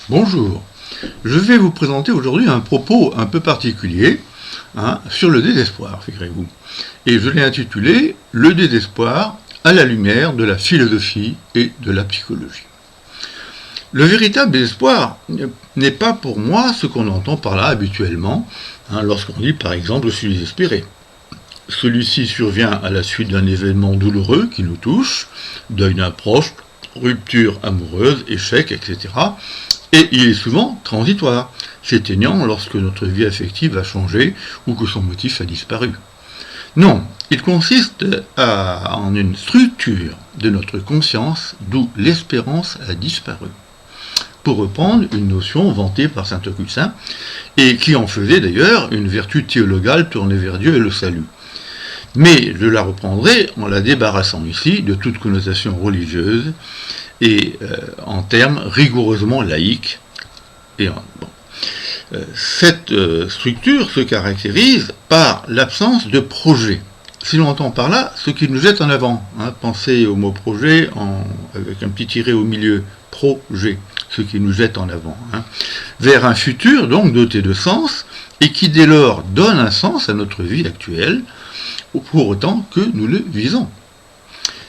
Bonjour, je vais vous présenter aujourd'hui un propos un peu particulier sur le désespoir, figurez-vous. Et je l'ai intitulé « Le désespoir à la lumière de la philosophie et de la psychologie ». Le véritable désespoir n'est pas pour moi ce qu'on entend par là habituellement, lorsqu'on dit par exemple « je suis désespéré ». Celui-ci survient à la suite d'un événement douloureux qui nous touche, deuil d'un proche, rupture amoureuse, échec, etc. Et il est souvent transitoire, s'éteignant lorsque notre vie affective a changé ou que son motif a disparu. Non, il consiste en une structure de notre conscience d'où l'espérance a disparu. Pour reprendre une notion vantée par saint Augustin, et qui en faisait d'ailleurs une vertu théologale tournée vers Dieu et le salut. Mais je la reprendrai en la débarrassant ici de toute connotation religieuse et en termes rigoureusement laïques. Cette structure se caractérise par l'absence de projet. Si l'on entend par là, ce qui nous jette en avant, pensez au mot projet avec un petit tiret au milieu, projet, ce qui nous jette en avant, vers un futur donc doté de sens et qui dès lors donne un sens à notre vie actuelle, pour autant que nous le visons.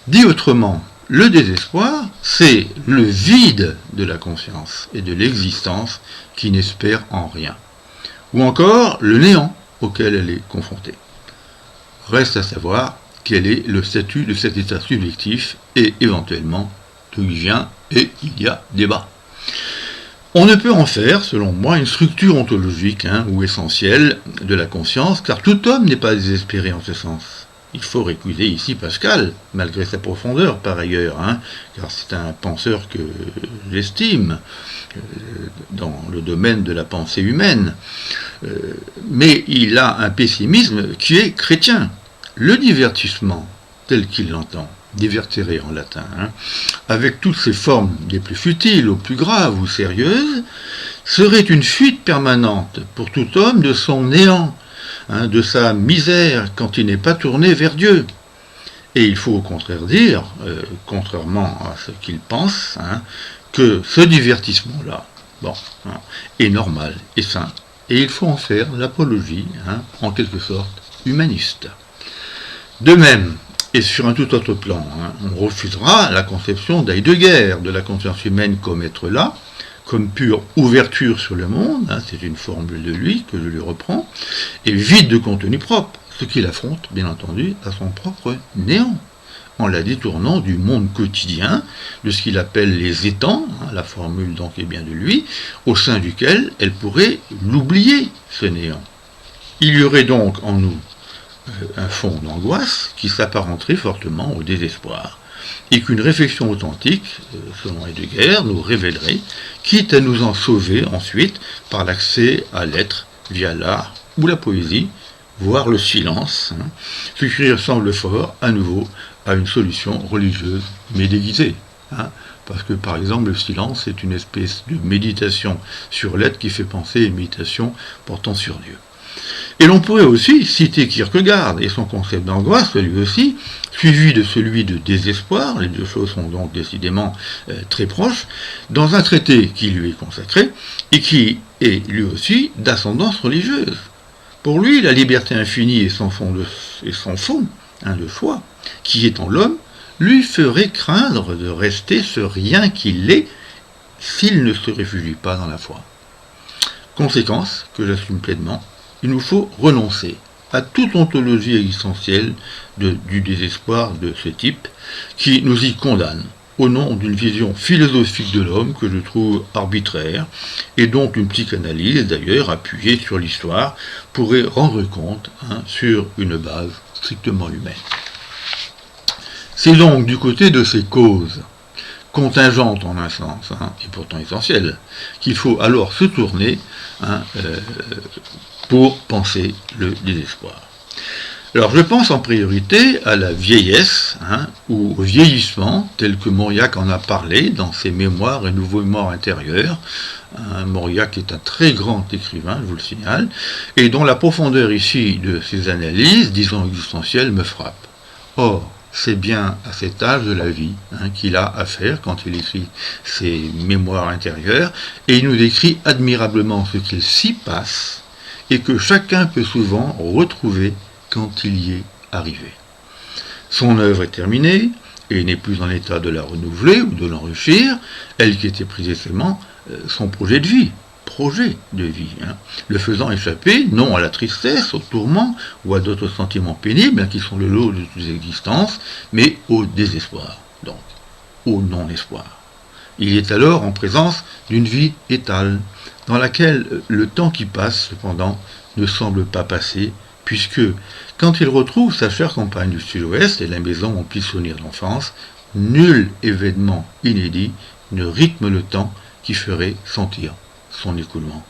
Dit autrement, le désespoir, c'est le vide de la conscience et de l'existence qui n'espère en rien. Ou encore le néant auquel elle est confrontée. Reste à savoir quel est le statut de cet état subjectif et éventuellement d'où il vient, et il y a débat. On ne peut en faire, selon moi, une structure ontologique ou essentielle de la conscience, car tout homme n'est pas désespéré en ce sens. Il faut récuser ici Pascal, malgré sa profondeur par ailleurs, car c'est un penseur que j'estime dans le domaine de la pensée humaine. Mais il a un pessimisme qui est chrétien. Le divertissement, tel qu'il l'entend, divertere en latin, avec toutes ses formes des plus futiles aux plus graves ou sérieuses, serait une fuite permanente pour tout homme de son néant, de sa misère quand il n'est pas tourné vers Dieu. Et il faut au contraire dire, contrairement à ce qu'il pense, que ce divertissement-là est normal et sain, et il faut en faire l'apologie, en quelque sorte, humaniste. De même, et sur un tout autre plan, on refusera la conception d'Heidegger de la conscience humaine comme être là, comme pure ouverture sur le monde, c'est une formule de lui que je lui reprends, et vide de contenu propre, ce qu'il affronte, bien entendu, à son propre néant, en la détournant du monde quotidien, de ce qu'il appelle les étangs, la formule donc est bien de lui, au sein duquel elle pourrait l'oublier, ce néant. Il y aurait donc en nous un fond d'angoisse qui s'apparenterait fortement au désespoir, et qu'une réflexion authentique, selon Heidegger, nous révélerait, quitte à nous en sauver ensuite par l'accès à l'être via l'art ou la poésie, voire le silence, ce qui ressemble fort, à nouveau, à une solution religieuse, mais déguisée. Parce que, par exemple, le silence est une espèce de méditation sur l'être qui fait penser à une méditation portant sur Dieu. Et l'on pourrait aussi citer Kierkegaard et son concept d'angoisse, lui aussi, suivi de celui de désespoir, les deux choses sont donc décidément très proches, dans un traité qui lui est consacré et qui est lui aussi d'ascendance religieuse. Pour lui, la liberté infinie et sans fond de soi, qui est en l'homme, lui ferait craindre de rester ce rien qu'il est s'il ne se réfugie pas dans la foi. Conséquence que j'assume pleinement, il nous faut renoncer à toute ontologie existentielle du désespoir de ce type qui nous y condamne au nom d'une vision philosophique de l'homme que je trouve arbitraire et dont une psychanalyse d'ailleurs appuyée sur l'histoire pourrait rendre compte sur une base strictement humaine. C'est donc du côté de ces causes contingentes en un sens, et pourtant essentielles, qu'il faut alors se tourner pour penser le désespoir. Alors je pense en priorité à la vieillesse, ou au vieillissement, tel que Mauriac en a parlé dans ses mémoires et nouveaux mémoires intérieurs. Mauriac est un très grand écrivain, je vous le signale, et dont la profondeur ici de ses analyses, disons existentielles, me frappe. Or, c'est bien à cet âge de la vie qu'il a à faire quand il écrit ses mémoires intérieures, et il nous décrit admirablement ce qu'il s'y passe, et que chacun peut souvent retrouver quand il y est arrivé. Son œuvre est terminée, et il n'est plus en état de la renouveler ou de l'enrichir, elle qui était précisément son projet de vie, le faisant échapper non à la tristesse, au tourment ou à d'autres sentiments pénibles qui sont le lot de toutes les existences, mais au désespoir, donc au non-espoir. Il est alors en présence d'une vie étale, dans laquelle le temps qui passe, cependant, ne semble pas passer, puisque, quand il retrouve sa chère compagne du sud-ouest et la maison emplie de souvenirs d'enfance, nul événement inédit ne rythme le temps qui ferait sentir son écoulement.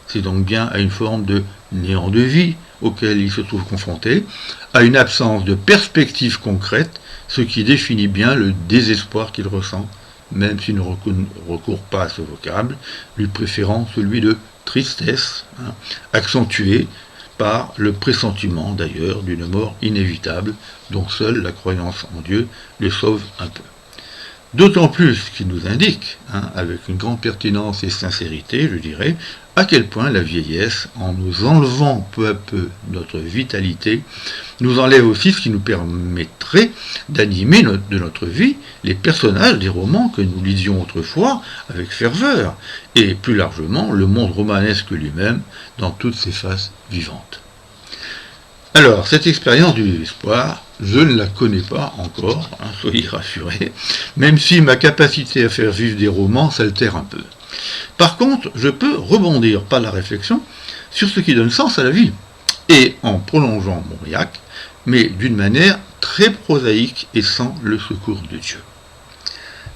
C'est donc bien à une forme de néant de vie auquel il se trouve confronté, à une absence de perspective concrète, ce qui définit bien le désespoir qu'il ressent, même s'il ne recourt pas à ce vocable, lui préférant celui de tristesse, accentué par le pressentiment d'ailleurs d'une mort inévitable, dont seule la croyance en Dieu le sauve un peu. D'autant plus qu'il nous indique, avec une grande pertinence et sincérité, je dirais, à quel point la vieillesse, en nous enlevant peu à peu notre vitalité, nous enlève aussi ce qui nous permettrait d'animer de notre vie les personnages des romans que nous lisions autrefois avec ferveur, et plus largement le monde romanesque lui-même dans toutes ses faces vivantes. Alors, cette expérience du désespoir, je ne la connais pas encore, soyez rassurés, même si ma capacité à faire vivre des romans s'altère un peu. Par contre, je peux rebondir par la réflexion sur ce qui donne sens à la vie, et en prolongeant mon réac, mais d'une manière très prosaïque et sans le secours de Dieu.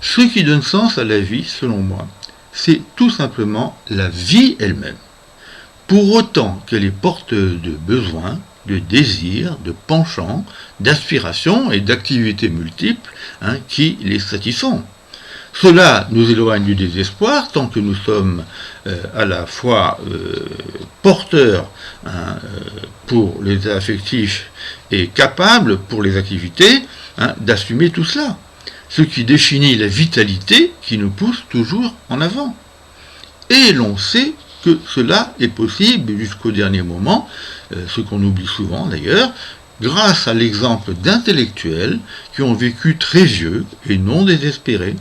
Ce qui donne sens à la vie, selon moi, c'est tout simplement la vie elle-même, pour autant qu'elle est porteuse de besoins, de désirs, de penchants, d'aspirations et d'activités multiples qui les satisfont. Cela nous éloigne du désespoir tant que nous sommes à la fois porteurs pour les affectifs et capables pour les activités d'assumer tout cela, ce qui définit la vitalité qui nous pousse toujours en avant. Et l'on sait que cela est possible jusqu'au dernier moment, ce qu'on oublie souvent d'ailleurs, grâce à l'exemple d'intellectuels qui ont vécu très vieux et non désespérés,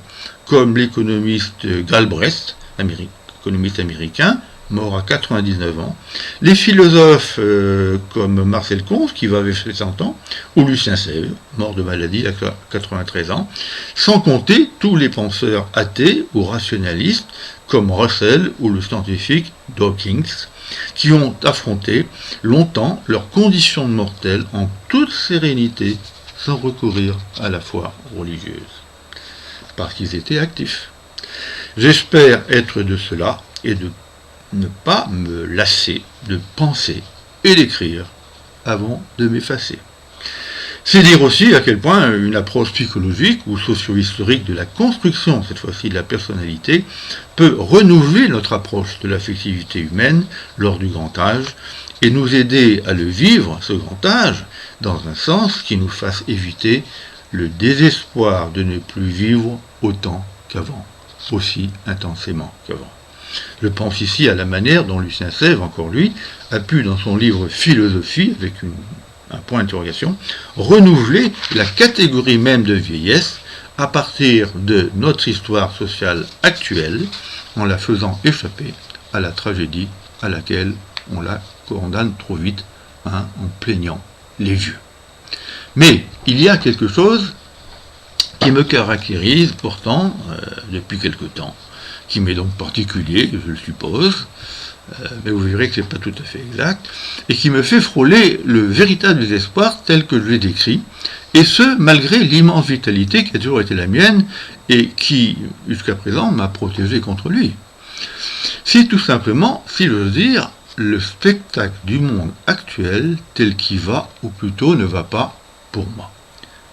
comme l'économiste Galbraith, économiste américain, mort à 99 ans, les philosophes comme Marcel Conze, qui va avoir 60 ans, ou Lucien Sèvres, mort de maladie à 93 ans, sans compter tous les penseurs athées ou rationalistes, comme Russell ou le scientifique Dawkins, qui ont affronté longtemps leurs conditions de mortels en toute sérénité, sans recourir à la foi religieuse, parce qu'ils étaient actifs. J'espère être de cela et de ne pas me lasser de penser et d'écrire avant de m'effacer. C'est dire aussi à quel point une approche psychologique ou socio-historique de la construction, cette fois-ci de la personnalité, peut renouveler notre approche de l'affectivité humaine lors du grand âge et nous aider à le vivre, ce grand âge, dans un sens qui nous fasse éviter le désespoir de ne plus vivre autant qu'avant, aussi intensément qu'avant. Je pense ici à la manière dont Lucien Sèvres, encore lui, a pu, dans son livre Philosophie, avec un point d'interrogation, renouveler la catégorie même de vieillesse à partir de notre histoire sociale actuelle, en la faisant échapper à la tragédie à laquelle on la condamne trop vite, en plaignant les vieux. Mais il y a quelque chose qui me caractérise pourtant depuis quelque temps, qui m'est donc particulier, je le suppose, mais vous verrez que ce n'est pas tout à fait exact, et qui me fait frôler le véritable désespoir tel que je l'ai décrit, et ce, malgré l'immense vitalité qui a toujours été la mienne, et qui, jusqu'à présent, m'a protégé contre lui. C'est tout simplement, si j'ose dire, le spectacle du monde actuel tel qu'il va, ou plutôt ne va pas, pour moi.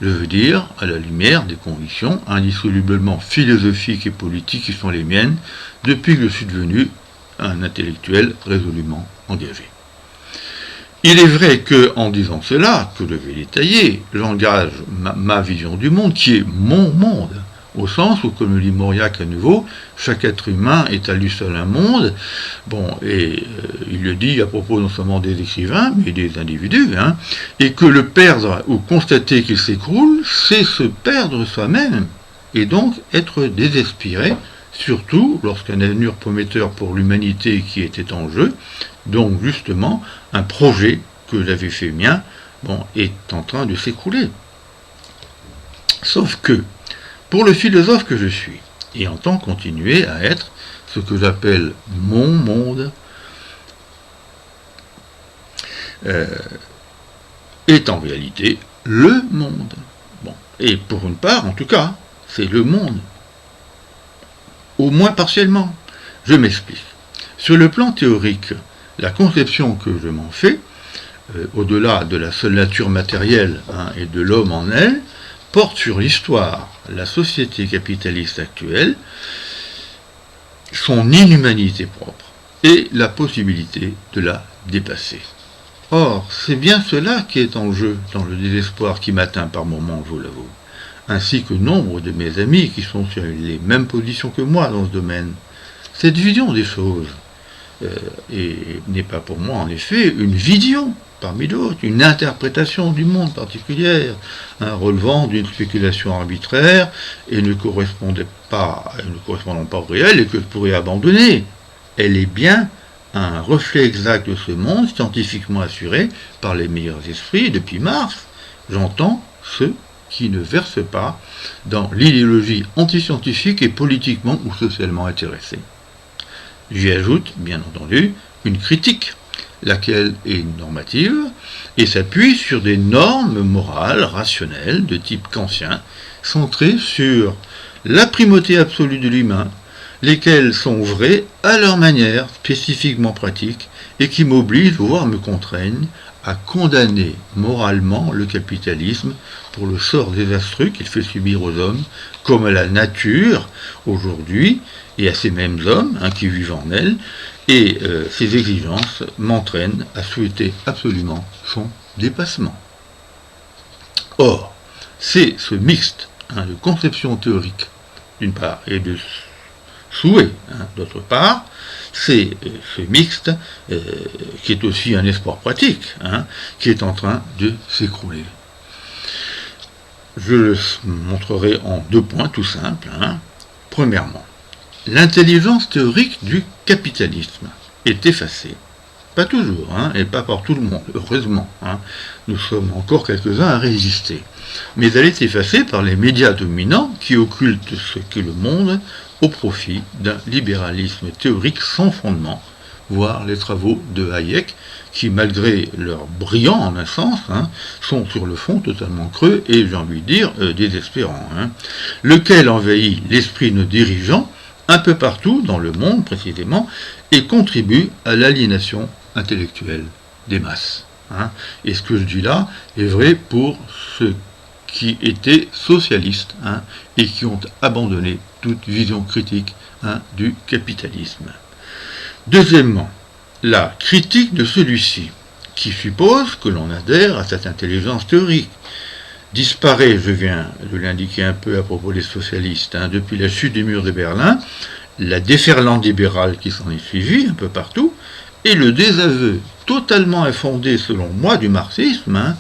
Je veux dire, à la lumière des convictions indissolublement philosophiques et politiques qui sont les miennes, depuis que je suis devenu un intellectuel résolument engagé. Il est vrai que, en disant cela, que je vais détailler, j'engage ma vision du monde, qui est mon monde, au sens où, comme le dit Mauriac à nouveau, chaque être humain est à lui seul un monde. Bon, et il le dit à propos non seulement des écrivains, mais des individus, hein, et que le perdre ou constater qu'il s'écroule, c'est se perdre soi-même, et donc être désespéré, surtout lorsqu'un avenir prometteur pour l'humanité qui était en jeu, donc justement un projet que j'avais fait mien, bon, est en train de s'écrouler. Sauf que, pour le philosophe que je suis, et entend continuer à être ce que j'appelle mon monde, est en réalité le monde. Bon. Et pour une part, en tout cas, c'est le monde. Au moins partiellement. Je m'explique. Sur le plan théorique, la conception que je m'en fais, au-delà de la seule nature matérielle, hein, et de l'homme en elle, porte sur l'histoire, la société capitaliste actuelle, son inhumanité propre et la possibilité de la dépasser. Or, c'est bien cela qui est en jeu dans le désespoir qui m'atteint par moments, je vous l'avoue, ainsi que nombre de mes amis qui sont sur les mêmes positions que moi dans ce domaine. Cette vision des choses n'est pas pour moi, en effet, une vision parmi d'autres, une interprétation du monde particulière, hein, relevant d'une spéculation arbitraire et ne correspondant pas au réel et que je pourrais abandonner. Elle est bien un reflet exact de ce monde, scientifiquement assuré par les meilleurs esprits depuis Marx. J'entends ceux qui ne versent pas dans l'idéologie antiscientifique et politiquement ou socialement intéressée. J'y ajoute, bien entendu, une critique, laquelle est normative et s'appuie sur des normes morales rationnelles de type kantien, centrées sur la primauté absolue de l'humain, lesquelles sont vraies à leur manière spécifiquement pratique et qui m'obligent, voire me contraignent, à condamner moralement le capitalisme pour le sort désastreux qu'il fait subir aux hommes, comme à la nature aujourd'hui, et à ces mêmes hommes, hein, qui vivent en elle, et ces exigences m'entraînent à souhaiter absolument son dépassement. Or, c'est ce mixte, hein, de conception théorique, d'une part, et de souhait, hein, d'autre part, c'est ce mixte qui est aussi un espoir pratique, hein, qui est en train de s'écrouler. Je le montrerai en 2 points tout simples. Hein. Premièrement, l'intelligence théorique du capitalisme est effacée. Pas toujours, hein, et pas par tout le monde, heureusement. Hein. Nous sommes encore quelques-uns à résister. Mais elle est effacée par les médias dominants qui occultent ce qu'est le monde au profit d'un libéralisme théorique sans fondement, voire les travaux de Hayek, qui, malgré leur brillant en un sens, hein, sont sur le fond totalement creux et, j'ai envie de dire, désespérants, hein, lequel envahit l'esprit de nos dirigeants un peu partout dans le monde précisément et contribue à l'aliénation intellectuelle des masses. Hein. Et ce que je dis là est vrai pour ceux qui étaient socialistes, hein, et qui ont abandonné toute vision critique, hein, du capitalisme. Deuxièmement, la critique de celui-ci, qui suppose que l'on adhère à cette intelligence théorique, disparaît, je viens de l'indiquer un peu à propos des socialistes, hein, depuis la chute du mur de Berlin, la déferlante libérale qui s'en est suivie un peu partout, et le désaveu totalement infondé, selon moi, du marxisme, hein,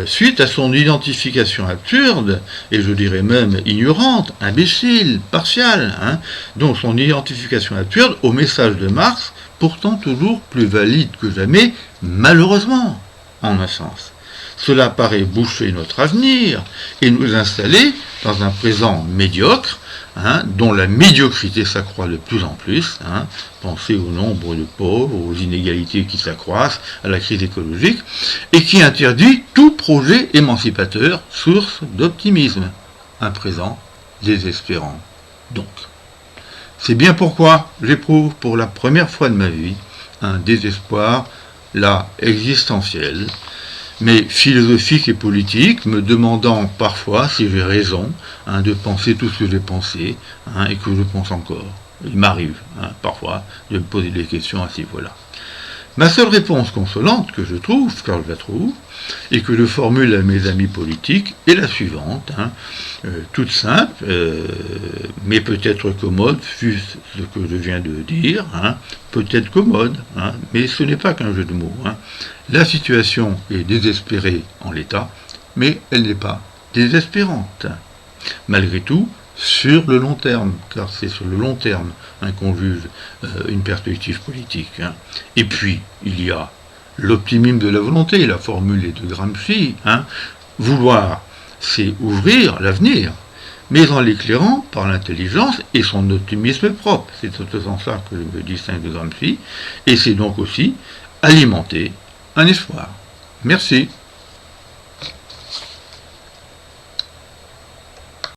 suite à son identification absurde, et je dirais même ignorante, imbécile, partiale, hein, donc son identification absurde au message de Marx, pourtant toujours plus valide que jamais, malheureusement, en un sens. Cela paraît boucher notre avenir et nous installer dans un présent médiocre, hein, dont la médiocrité s'accroît de plus en plus. Hein. Pensez au nombre de pauvres, aux inégalités qui s'accroissent, à la crise écologique, et qui interdit tout projet émancipateur, source d'optimisme. Un présent désespérant. Donc, c'est bien pourquoi j'éprouve pour la première fois de ma vie un désespoir, là, existentiel, mais philosophique et politique, me demandant parfois si j'ai raison, hein, de penser tout ce que j'ai pensé, hein, et que je pense encore. Il m'arrive, hein, parfois de me poser des questions à ce niveau-là. Ma seule réponse consolante que je trouve, car je la trouve, et que je formule à mes amis politiques, est la suivante, toute simple, mais peut-être commode, fût ce que je viens de dire, peut-être commode, mais ce n'est pas qu'un jeu de mots. La situation est désespérée en l'état, mais elle n'est pas désespérante. Malgré tout, sur le long terme, car c'est sur le long terme qu'on juge une perspective politique. Et puis, il y a l'optimisme de la volonté, la formule est de Gramsci. Vouloir, c'est ouvrir l'avenir, mais en l'éclairant par l'intelligence et son optimisme propre. C'est en ce sens-là que je me distingue de Gramsci, et c'est donc aussi alimenter un espoir. Merci.